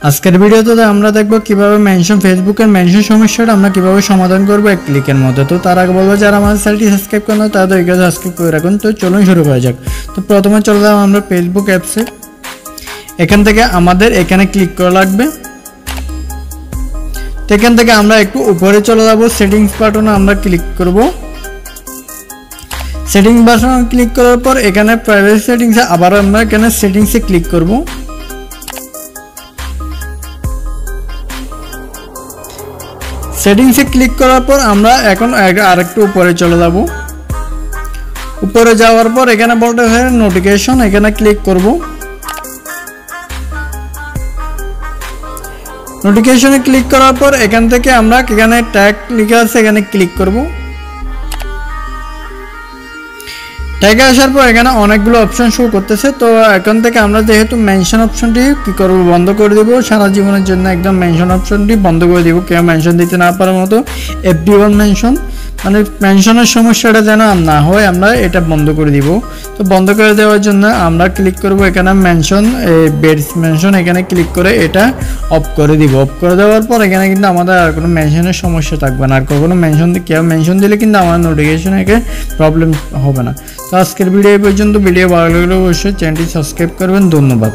আজকের ভিডিওতে আমরা দেখব কিভাবে মেনশন ফেসবুকের মেনশন সমস্যাটা আমরা কিভাবে সমাধান করব এক ক্লিকের মধ্যে। তো তার আগে বলবো যারা আমাদের চ্যানেলটি সাবস্ক্রাইব করেন তারা দয়া সাবস্ক্রাইব করে রাখুন। তো চলুন শুরু করা যাক। তো প্রথমে চলে যাব আমরা ফেসবুক অ্যাপসে। এখান থেকে আমাদের এখানে ক্লিক করা লাগবে। তো এখান থেকে আমরা একটু উপরে চলে যাব, সেটিংস বাটনে আমরা ক্লিক করব। সেটিংস বাটনে ক্লিক করার পর এখানে প্রাইভেসি সেটিংসে আবার আমরা এখানে সেটিংসে ক্লিক করব। সেটিংসে ক্লিক করার পর আমরা এখন আরেকটু উপরে চলে যাব। উপরে যাওয়ার পর এখানে বলতে হয় নোটিফিকেশন, এখানে ক্লিক করব। নোটিফিকেশনে ক্লিক করার পর এখান থেকে আমরা এখানে ট্যাগ লেখা আছে এখানে ক্লিক করব। ট্যাগে আসার পর এখানে অনেকগুলো অপশন শো করতেছে। তো এখান থেকে আমরা যেহেতু মেনশন অপশনটি কি করব বন্ধ করে দেব, সারা জীবনের জন্য একদম মেনশন অপশনটি বন্ধ করে দেব। কেউ মেনশন দিতে না পারার মতো এভরিওয়ান মেনশন, মানে মেনশনের সমস্যাটা যেন না হয় আমরা এটা বন্ধ করে দিব। তো বন্ধ করে দেওয়ার জন্য আমরা ক্লিক করব এখানে মেনশন বেডস মেনশন, এখানে ক্লিক করে এটা অফ করে দিব। অফ করে দেওয়ার পর এখানে কিন্তু আমাদের আর কোনো মেনশনের সমস্যা থাকবে না। আর কখনো কেউ মেনশন দিলে কিন্তু আমার নোটিফিকেশনে প্রবলেম হবে না। তো আজকের ভিডিও এই পর্যন্ত। ভিডিও ভালো লাগলে অবশ্যই চ্যানেলটি সাবস্ক্রাইব করবেন। ধন্যবাদ।